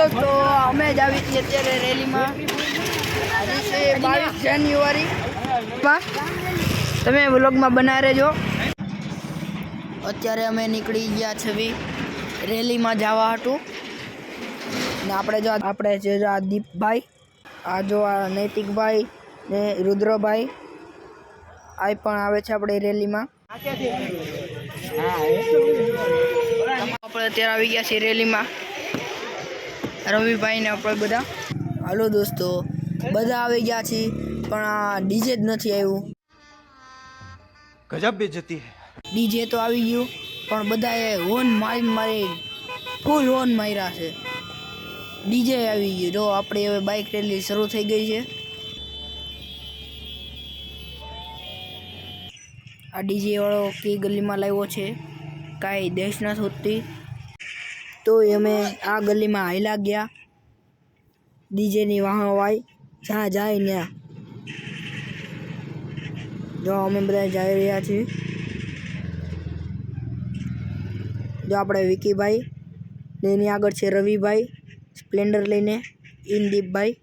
दोस्तों અમે જ આવી છીએ અત્યારે રેલીમાં આજે છે 22 જાન્યુઆરી તમે વ્લોગમાં બના રહેજો અત્યારે અમે નીકળી ગયા છે રેલીમાં જવા હતું ને આપણે જે આ દીપભાઈ આ જો આ નૈતિકભાઈ ને રુદ્રભાઈ આ પણ આવે છે આપણે રેલીમાં આપણે અત્યારે આવી ગયા છીએ રેલીમાં રવિભાઈ ને આપણે બધા હાલો દોસ્તો બધા આવી ગયા છીએ પણ આ ડીજે જ નથી આવ્યું ગજબ બેઇજ્જતી હે ડીજે તો આવી ગયું પણ બધાએ હોર્ન મારી ફૂલ હોર્ન માર્યા છે ડીજે આવી ગયું જો આપણે હવે બાઇક રેલી શરૂ થઈ ગઈ છે આ ડીજે વાળો કઈ ગલીમાં લાવ્યો છે કાંઈ દેશ ના હોતી તો અમે આ ગલીમાં હાલ્યા ગયા ડીજેની વાહવાઈ જ્યાં જાય ત્યાં જો અમે બધા જઈ રહ્યા છીએ જો આપણે વિકીભાઈ ને એની આગળ છે રવિભાઈ સ્પ્લેન્ડર લઈને ઇનદીપભાઈ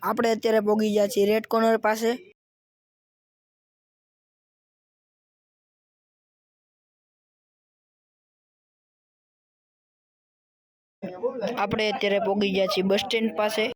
આપણે અત્યારે પહોંચી ગયા છીએ રેડ કોર્નર પાસે આપણે અત્યારે પહોંચી ગયા છીએ બસ સ્ટેન્ડ પાસે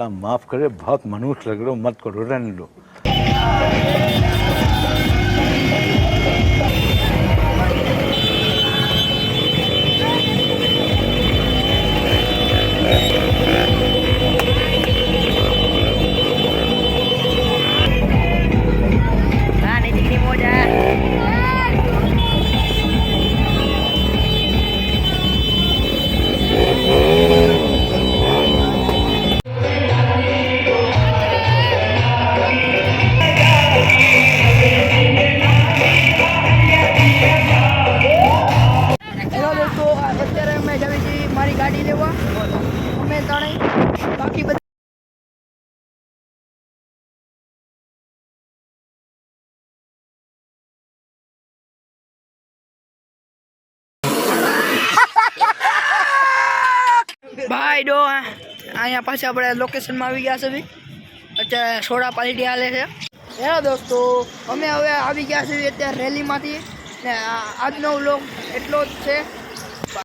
अल्लाह माफ़ करे, बहुत मनुष्य लग रहे हो, मत करो, रहने दो। हाँ नैतिक ની મોજ है। હેલો દોસ્તો, અત્યારે અમે જવી છીએ મારી ગાડી લેવા, અમે ત્રણેય, બાકી બધા ભાઈ ડો અહીંયા પાછા આપણે લોકેશનમાં આવી ગયા છે ભાઈ, અત્યારે સોડા પાર્ટી હાલે છે। હેલો દોસ્તો, અમે હવે આવી ગયા છીએ અત્યારે રેલીમાંથી, ને આજનો વ્લોગ એટલો જ છે।